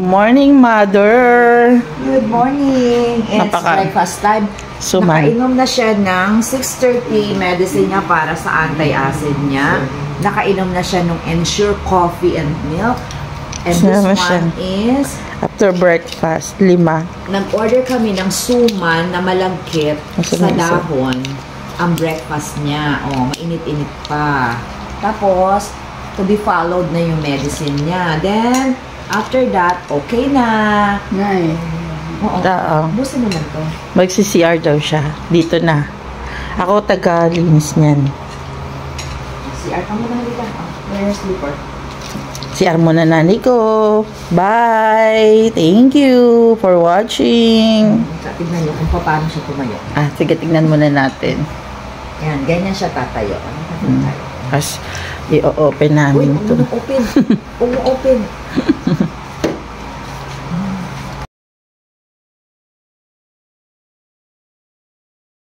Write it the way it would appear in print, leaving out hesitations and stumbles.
Morning, Mother! Good morning! It's breakfast time. Nakainom na siya ng 6:30 medicine niya para sa anti-acid niya. Nakainom na siya ng Ensure Coffee and Milk. And this one is... After breakfast, 5. Nag-order kami ng suman na malagkit sa dahon. Ang breakfast niya. Oh, mainit-init pa. Tapos, to be followed na yung medicine niya. Then, after that, okay na. Nice. Oo. Busin naman to. Magsi-CR daw siya. Dito na. Ako taga-linis niyan. CR ka muna halika. Where's slipper? CR muna nani ko. Bye! Thank you for watching. Tignan nyo kung paano siya tumayo. Sige, tignan muna natin. Yan, ganyan siya tatayo. Tapos, i-open namin ito. Uy, open. Open.